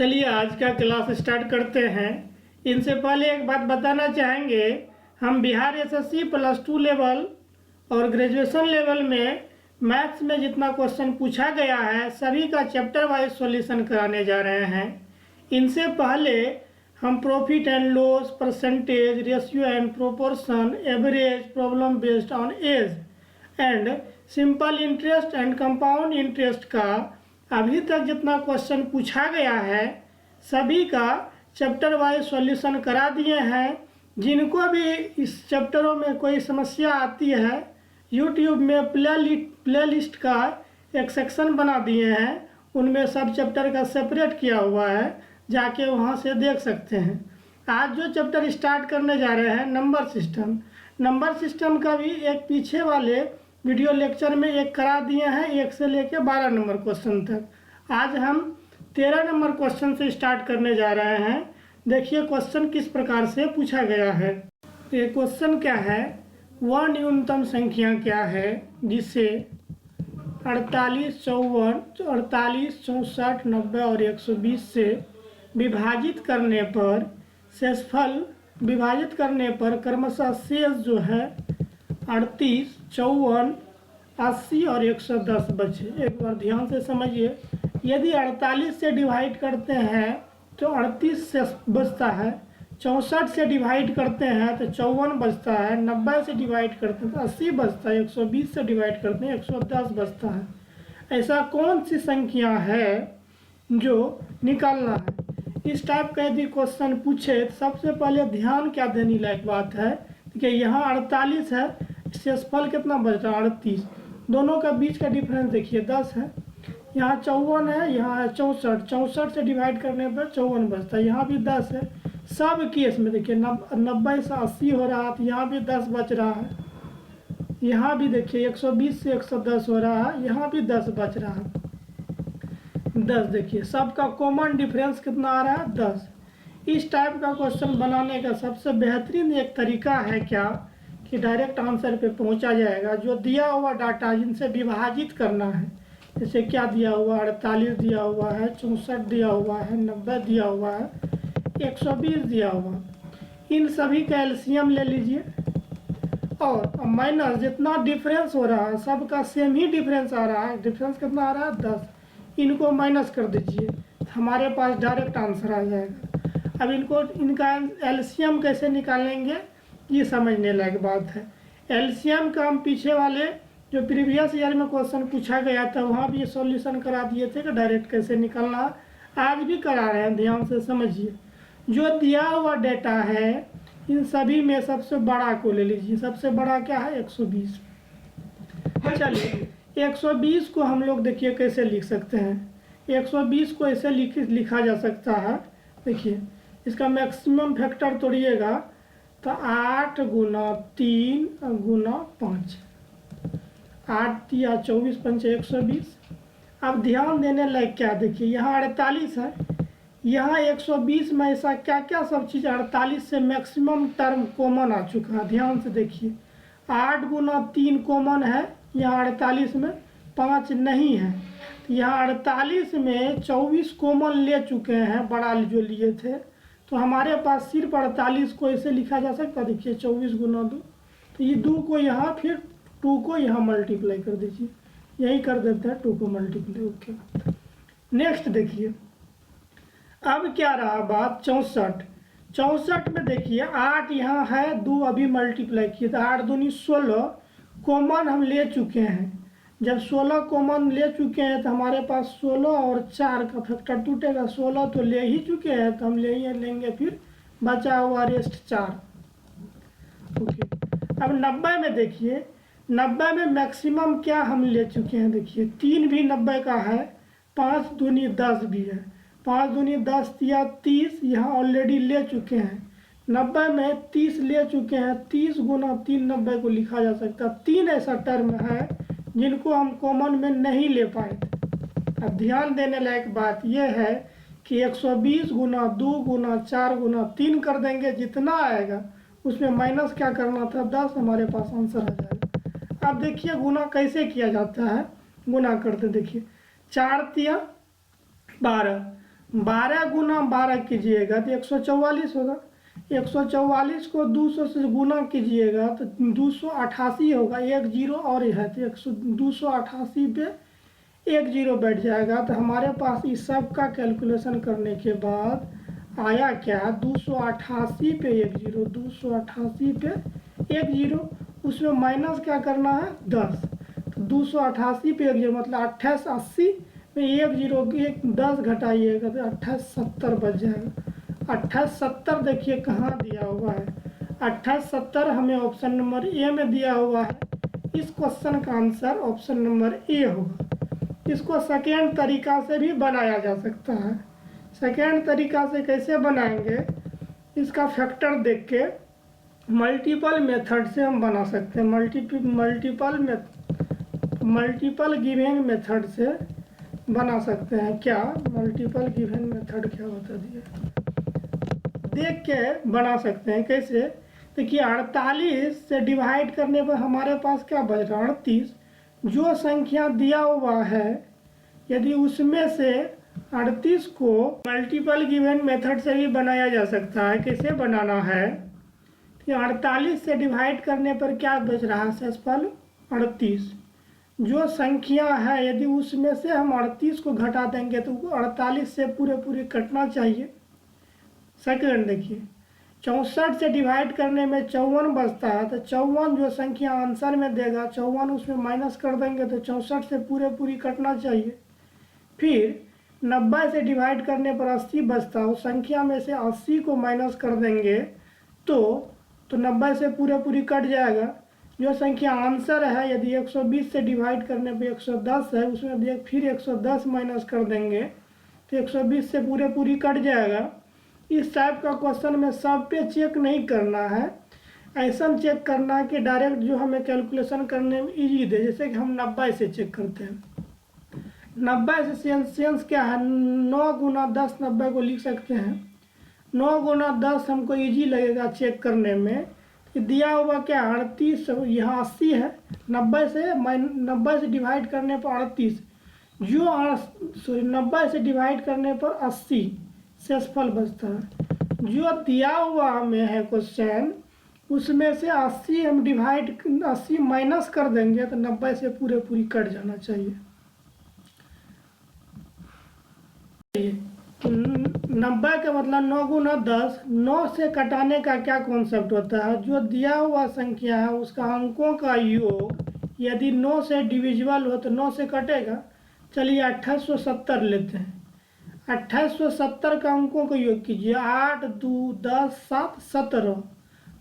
चलिए आज का क्लास स्टार्ट करते हैं। इनसे पहले एक बात बताना चाहेंगे, हम बिहार एसएससी +2 लेवल और ग्रेजुएशन लेवल में मैथ्स में जितना क्वेश्चन पूछा गया है सभी का चैप्टर वाइज सॉल्यूशन कराने जा रहे हैं। इनसे पहले हम profit and loss, percentage, ratio and proportion, average, problem based on age and simple interest and compound interest का अभी तक जितना क्वेश्चन पूछा गया है सभी का चैप्टर वाइज सॉल्यूशन करा दिए हैं। जिनको भी इस चैप्टरों में कोई समस्या आती है यूट्यूब में प्लेलिस्ट का एक सेक्शन बना दिए हैं, उनमें सब चैप्टर का सेपरेट किया हुआ है, जाके वहां से देख सकते हैं। आज जो चैप्टर स्टार्ट करने जा रहे हैं नंबर सिस्टम का भी एक पीछे वाले वीडियो लेक्चर में एक करा दिए हैं, 1 से लेके 12 नंबर क्वेश्चन तक। आज हम 13 नंबर क्वेश्चन से स्टार्ट करने जा रहे हैं। देखिए क्वेश्चन किस प्रकार से पूछा गया है। ये क्वेश्चन क्या है, वह न्यूनतम संख्या क्या है जिसे 48, 54, 48, 64, 90 और 120 से विभाजित करने पर क्रमशः शेष जो है 38, 54, 80 और 110 बचे। एक बार ध्यान से समझिए, यदि 48 से डिवाइड करते हैं तो 38 से बचता है, 64 से डिवाइड करते हैं तो 54 बचता है, 90 से डिवाइड करते हैं तो 80 बचता है, 120 से डिवाइड करते हैं 110 बचता है। ऐसा कौन सी संख्या है जो निकालना है। इस टाइप का यदि क्वेश्चन पूछे तो सबसे पहले ध्यान क्या देने लायक बात है कि यहाँ 48 है, शेषफल कितना बच रहा है 38, दोनों का बीच का डिफरेंस देखिए 10 है। यहाँ 54 है, यहाँ है 64, 64 से डिवाइड करने पर 54 बचता है, यहाँ भी 10 है। सब केस में देखिए 90 से 80 हो रहा है तो यहाँ भी 10 बच रहा है, यहाँ भी देखिए 120 से 110 हो रहा है, यहाँ भी 10 बच रहा है। 10 देखिए सबका कॉमन डिफरेंस कितना आ रहा है 10। इस टाइप का क्वेश्चन बनाने का सबसे बेहतरीन एक तरीका है क्या कि डायरेक्ट आंसर पे पहुंचा जाएगा। जो दिया हुआ डाटा जिनसे विभाजित करना है, जैसे क्या दिया हुआ 48 दिया हुआ है, 64 दिया हुआ है, 90 दिया हुआ है, 120 दिया हुआ, इन सभी का एलसीएम ले लीजिए और माइनस जितना डिफरेंस हो रहा है सबका सेम ही डिफरेंस आ रहा है, डिफरेंस कितना आ रहा है 10, इनको माइनस कर दीजिए, हमारे पास डायरेक्ट आंसर आ जाएगा। अब इनका एलसीएम कैसे निकालेंगे ये समझने लायक बात है। एलसीएम का हम पीछे वाले जो प्रीवियस ईयर में क्वेश्चन पूछा गया था वहाँ भी सॉल्यूशन करा दिए थे कि डायरेक्ट कैसे निकालना, आज भी करा रहे हैं, ध्यान से समझिए। जो दिया हुआ डेटा है इन सभी में सबसे बड़ा को ले लीजिए, सबसे बड़ा क्या है 120। चलिए 120 को हम लोग देखिए कैसे लिख सकते हैं। 120 को ऐसे लिखा जा सकता है, देखिए इसका मैक्सिमम फैक्टर तोड़िएगा तो 8 गुना 3 गुना 5, 8 या 24 5 120। अब ध्यान देने लायक क्या देखिए, यहाँ 48 है, यहाँ 120 में ऐसा क्या क्या सब चीज़ 48 से मैक्सिमम टर्म कॉमन आ चुका है। ध्यान से देखिए 8 गुना 3 कॉमन है, यहाँ 48 में 5 नहीं है, यहाँ 48 में 24 कॉमन ले चुके हैं, बड़ा जो लिए थे, तो हमारे पास सिर्फ 48 को ऐसे लिखा जा सकता है। देखिए 24 गुना 2, तो ये 2 को यहाँ फिर 2 को यहाँ मल्टीप्लाई कर दीजिए, यही कर देते हैं 2 को मल्टीप्लाई। ओके नेक्स्ट देखिए, अब क्या रहा बात 64 में देखिए 8 यहाँ है, 2 अभी मल्टीप्लाई किए तो 8 दूनी 16 कॉमन हम ले चुके हैं। जब 16 कॉमन ले चुके हैं तो हमारे पास 16 और 4 का फैक्टर टूटेगा, 16 तो ले ही चुके हैं तो हम लेंगे फिर बचा हुआ रेस्ट 4। ओके अब 90 में देखिए, 90 में मैक्सिमम क्या हम ले चुके हैं, देखिए 3 भी 90 का है, 5 दूनी 10 भी है, 5 दूनी 10 या 30 यहाँ ऑलरेडी ले चुके हैं। 90 में 30 ले चुके हैं, 30 गुना 3 90 को लिखा जा सकता है। 3 ऐसा टर्म है जिनको हम कॉमन में नहीं ले पाए थे। अब ध्यान देने लायक बात यह है कि 120 गुना 2 गुना 4 गुना 3 कर देंगे, जितना आएगा उसमें माइनस क्या करना था 10, हमारे पास आंसर आ जाएगा। अब देखिए गुना कैसे किया जाता है, गुना करते देखिए 4 तिया 12, 12 गुना 12 कीजिएगा तो 144 होगा। 144 को 200 से गुना कीजिएगा तो 288 होगा। एक जीरो और है तो 288 पे एक जीरो बैठ जाएगा। तो हमारे पास इस सब का कैलकुलेशन करने के बाद आया क्या, 288 पे एक जीरो, 288 पे एक जीरो, उसमें माइनस क्या करना है 10। तो 288 पे एक जीरो मतलब 2880 में एक जीरो एक 10 घटाइएगा तो 2870 बच जाएगा। 2870 देखिए कहाँ दिया हुआ है, 2870 हमें ऑप्शन नंबर ए में दिया हुआ है। इस क्वेश्चन का आंसर ऑप्शन नंबर ए होगा। इसको सेकेंड तरीका से भी बनाया जा सकता है। सेकेंड तरीका से कैसे बनाएंगे, इसका फैक्टर देख के मल्टीपल मेथड से हम बना सकते हैं। मल्टीपल गिवन मेथड से बना सकते हैं। क्या मल्टीपल गिवन मेथड क्या होता है देख के बना सकते हैं। कैसे, देखिए 48 से डिवाइड करने पर हमारे पास क्या बच रहा है 38। जो संख्या दिया हुआ है यदि उसमें से 38 को मल्टीपल गिवन मेथड से भी बनाया जा सकता है। कैसे बनाना है कि 48 से डिवाइड करने पर क्या बच रहा है शेषफल 38। जो संख्या है यदि उसमें से हम 38 को घटा देंगे तो 48 से पूरे कटना चाहिए। सेकंड देखिए 64 से डिवाइड करने में 54 बचता है तो 54 जो संख्या आंसर में देगा 54 उसमें माइनस कर देंगे तो 64 से पूरी कटना चाहिए। फिर 90 से डिवाइड करने पर 80 बचता है, उस संख्या में से 80 को माइनस कर देंगे तो 90 से पूरी कट जाएगा। जो संख्या आंसर है यदि 120 से डिवाइड करने पर 110 है, उसमें फिर 110 माइनस कर देंगे तो 120 से पूरी कट जाएगा। इस टाइप का क्वेश्चन में सब पे चेक नहीं करना है, ऐसा चेक करना है कि डायरेक्ट जो हमें कैलकुलेशन करने में इजी दे। जैसे कि हम 90 से चेक करते हैं। 90 से सेंस क्या है, 9 गुना 10 90 को लिख सकते हैं। 9 गुना 10 हमको इजी लगेगा चेक करने में। कि दिया हुआ क्या 38, यहाँ 80 है, 90 से डिवाइड करने पर 38, जो 90 से डिवाइड करने पर 80 शेषफल बचता है। जो दिया हुआ हमें है क्वेश्चन उसमें से 80 हम 80 माइनस कर देंगे तो 90 से पूरी कट जाना चाहिए। 90 का मतलब 9 गुना 10। 9 से कटाने का क्या कॉन्सेप्ट होता है, जो दिया हुआ संख्या है उसका अंकों का योग यदि 9 से डिविजिबल हो तो 9 से कटेगा। चलिए 2870 लेते हैं। 2870 का अंकों का योग कीजिए, 8 2 10 7 17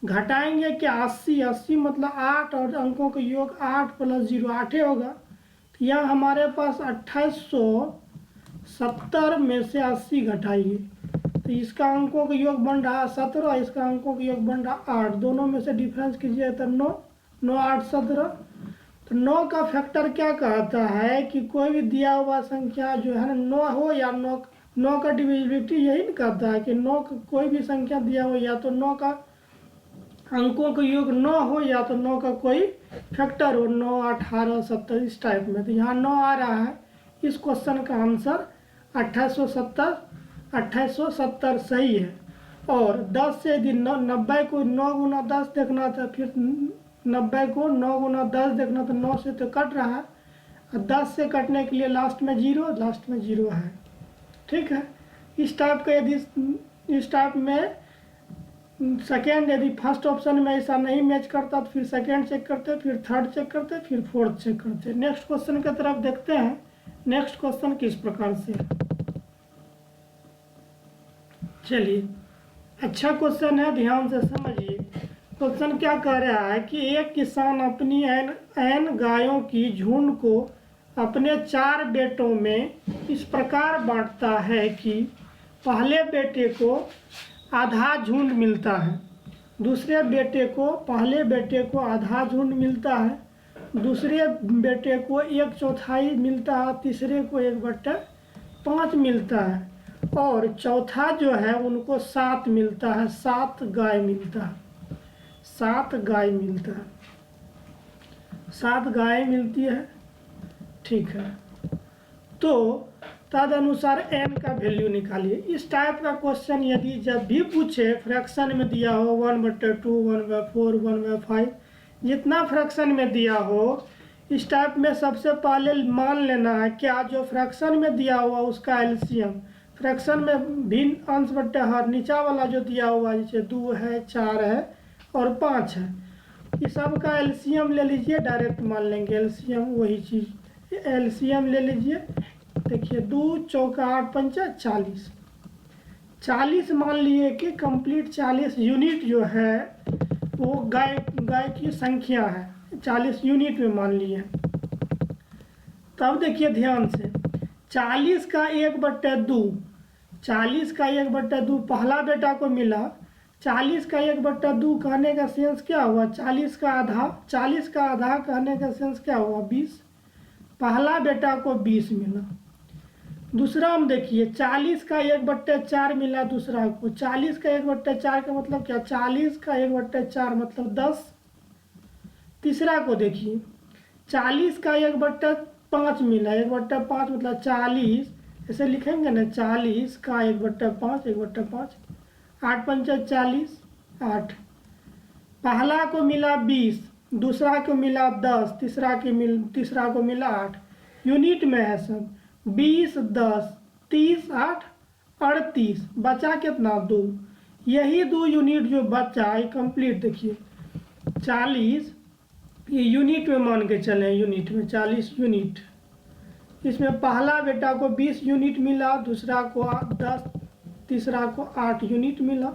घटाएंगे क्या 80 मतलब 8 और अंकों का योग 8 प्लस 0 8 होगा। तो यहाँ हमारे पास 2870 में से 80 घटाइए तो इसका अंकों का योग बन रहा 17, इसका अंकों का योग बन रहा 8। दोनों में से डिफरेंस कीजिए तो 9 9 8 17। तो 9 का फैक्टर क्या कहता है कि कोई भी दिया हुआ संख्या जो है 9 हो या 9 का डिविजिबिलिटी यही नहीं कहता है कि 9 कोई भी संख्या दिया हो या तो 9 का अंकों का योग 9 हो या तो 9 का कोई फैक्टर हो, 9 18 17 इस टाइप में। तो यहाँ 9 आ रहा है। इस क्वेश्चन का आंसर 2870 सही है। और 10 से यदि 90 को 9 गुना 10 देखना था, फिर 90 को 9 गुना 10 देखना तो 9 से तो कट रहा है, और 10 से कटने के लिए लास्ट में जीरो है। ठीक है। इस टाइप का यदि इस टाइप में सेकेंड यदि फर्स्ट ऑप्शन में ऐसा नहीं मैच करता तो फिर सेकेंड चेक करते, फिर थर्ड चेक करते, फिर फोर्थ चेक करते। नेक्स्ट क्वेश्चन की तरफ देखते हैं। नेक्स्ट क्वेश्चन किस प्रकार से है, चलिए अच्छा क्वेश्चन है, ध्यान से समझिए। क्वेश्चन क्या कह रहा है कि एक किसान अपनी n गायों की झुंड को अपने 4 बेटों में इस प्रकार बांटता है कि पहले बेटे को आधा झुंड मिलता है, पहले बेटे को आधा झुंड मिलता है, दूसरे बेटे को 1/4 मिलता है, तीसरे को 1/5 मिलता है, और चौथा जो है उनको 7 मिलता है, 7 गाय मिलता है, 7 गाय मिलता है, 7 गाय मिलती है। ठीक है। तो तदनुसार n का वैल्यू निकालिए। इस टाइप का क्वेश्चन यदि जब भी पूछे, फ्रैक्शन में दिया हो 1/2, 1/4, 1/5, जितना फ्रैक्शन में दिया हो, इस टाइप में सबसे पहले मान लेना है क्या जो फ्रैक्शन में दिया हुआ उसका एलसीएम, फ्रैक्शन में भिन्न अंश बट्टे हर, नीचा वाला जो दिया हुआ जैसे 2 है, 4 है और 5 है, ये सब का एलसीएम ले लीजिए, डायरेक्ट मान लेंगे एलसीएम, वही चीज़ एलसीएम ले लीजिए। देखिए 2 चौका 8 पंचा 40, 40 मान लिए कि कंप्लीट 40 यूनिट जो है वो गाय की संख्या है, 40 यूनिट में मान लिए। तब देखिए ध्यान से 40 का 1/2, 40 का 1/2 पहला बेटा को मिला, 40 का 1/2 कहने का सेंस क्या हुआ, 40 का आधा, 40 का आधा कहने का सेंस क्या हुआ 20, पहला बेटा को 20 मिला। दूसरा हम देखिए 40 का 1/4 मिला दूसरा को, 40 का 1/4 का मतलब क्या, 40 का 1/4 मतलब 10। तीसरा को देखिए 40 का 1/5 मिला, 1/5 मतलब 40, ऐसे लिखेंगे ना, 40 का 1/5, 1/5, 8 पंचा 40, 8। पहला को मिला 20, दूसरा को मिला 10, तीसरा को मिला 8, यूनिट में है सब, 20, 10, 30, 8, 38, बचा कितना 2, यही 2 यूनिट जो बचा ये कंप्लीट। देखिए 40 ये यूनिट में मान के चले, यूनिट में 40 यूनिट, इसमें पहला बेटा को 20 यूनिट मिला, दूसरा को 10, तीसरा को 8 यूनिट मिला।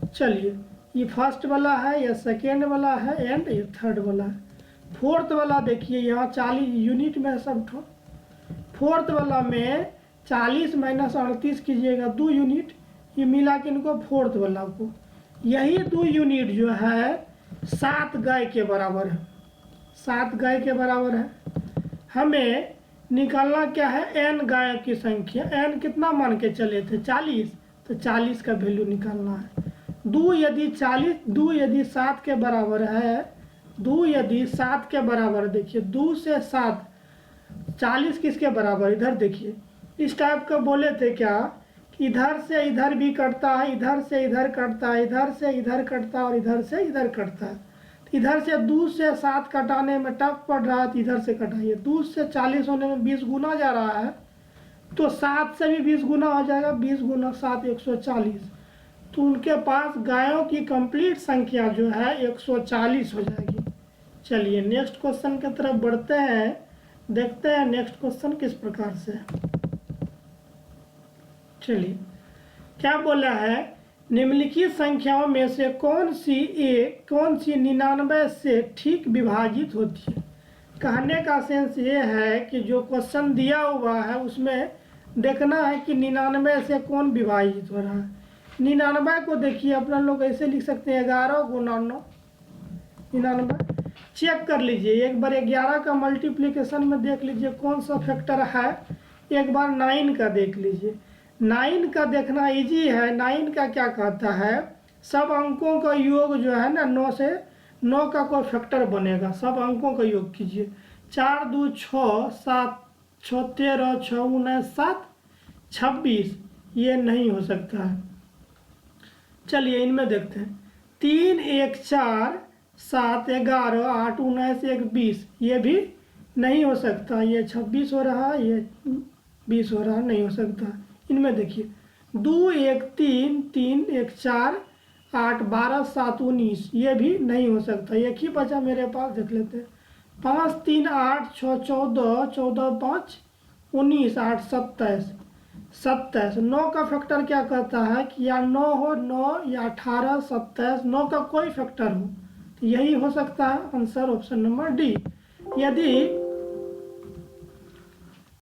चलिए ये फर्स्ट वाला है, ये सेकेंड वाला है एंड ये थर्ड वाला है। फोर्थ वाला देखिए यहाँ 40 यूनिट में सब ठो, फोर्थ वाला में 40 माइनस 38 कीजिएगा 2 यूनिट, ये मिला किनको, फोर्थ वाला को। यही 2 यूनिट जो है 7 गाय के बराबर है, 7 गाय के बराबर है। हमें निकालना क्या है, n गाय की संख्या, n कितना मान के चले थे 40, तो 40 का वैल्यू निकालना है। 2 यदि 7 के बराबर है, 2 यदि 7 के बराबर, देखिए 2 से 7, 40 किसके बराबर, इधर देखिए इस टाइप का बोले थे क्या, इधर से इधर भी कटता है, इधर से इधर कटता है, इधर से इधर कटता है और इधर से इधर कटता है। इधर से 2 से 7 कटाने में टफ पड़ रहा है तो इधर से कटाइए, 2 से 40 होने में 20 गुना जा रहा है, तो 7 से भी 20 गुना हो जाएगा, 20 गुना 7 140, तो उनके पास गायों की कंप्लीट संख्या जो है 140 हो जाएगी। चलिए नेक्स्ट क्वेश्चन की तरफ बढ़ते हैं, देखते हैं नेक्स्ट क्वेश्चन किस प्रकार से। चलिए क्या बोला है, निम्नलिखित संख्याओं में से कौन सी 99 से ठीक विभाजित होती है। कहने का सेंस ये है कि जो क्वेश्चन दिया हुआ है उसमें देखना है कि 99 से कौन विभाजित हो रहा है। 99 को देखिए अपना लोग ऐसे लिख सकते हैं 11 गुना 9, 99। चेक कर लीजिए एक बार 11 का मल्टीप्लिकेशन में देख लीजिए कौन सा फैक्टर है, एक बार 9 का देख लीजिए। 9 का देखना इजी है। 9 का क्या कहता है, सब अंकों का योग जो है ना 9 से 9 का कोई फैक्टर बनेगा, सब अंकों का योग कीजिए। 4 2 6, 7 6 13, 6 9 7, 26, ये नहीं हो सकता है। चलिए इनमें देखते हैं, 3 1 4, 7 11, 8 19 1 20, ये भी नहीं हो सकता। ये 26 हो रहा है, ये 20 हो रहा है, नहीं हो सकता। इनमें देखिए 2 1 3, 3 1 4, 8 12 7 19, ये भी नहीं हो सकता। एक ही बचा मेरे पास, देख लेते हैं। 5 3 8 6 14, 14 5 19, 8 27, 27। 9 का फैक्टर क्या कहता है कि या 9 हो, 9 या 18 27, 9 का कोई फैक्टर हो, तो यही हो सकता है आंसर ऑप्शन नंबर डी। यदि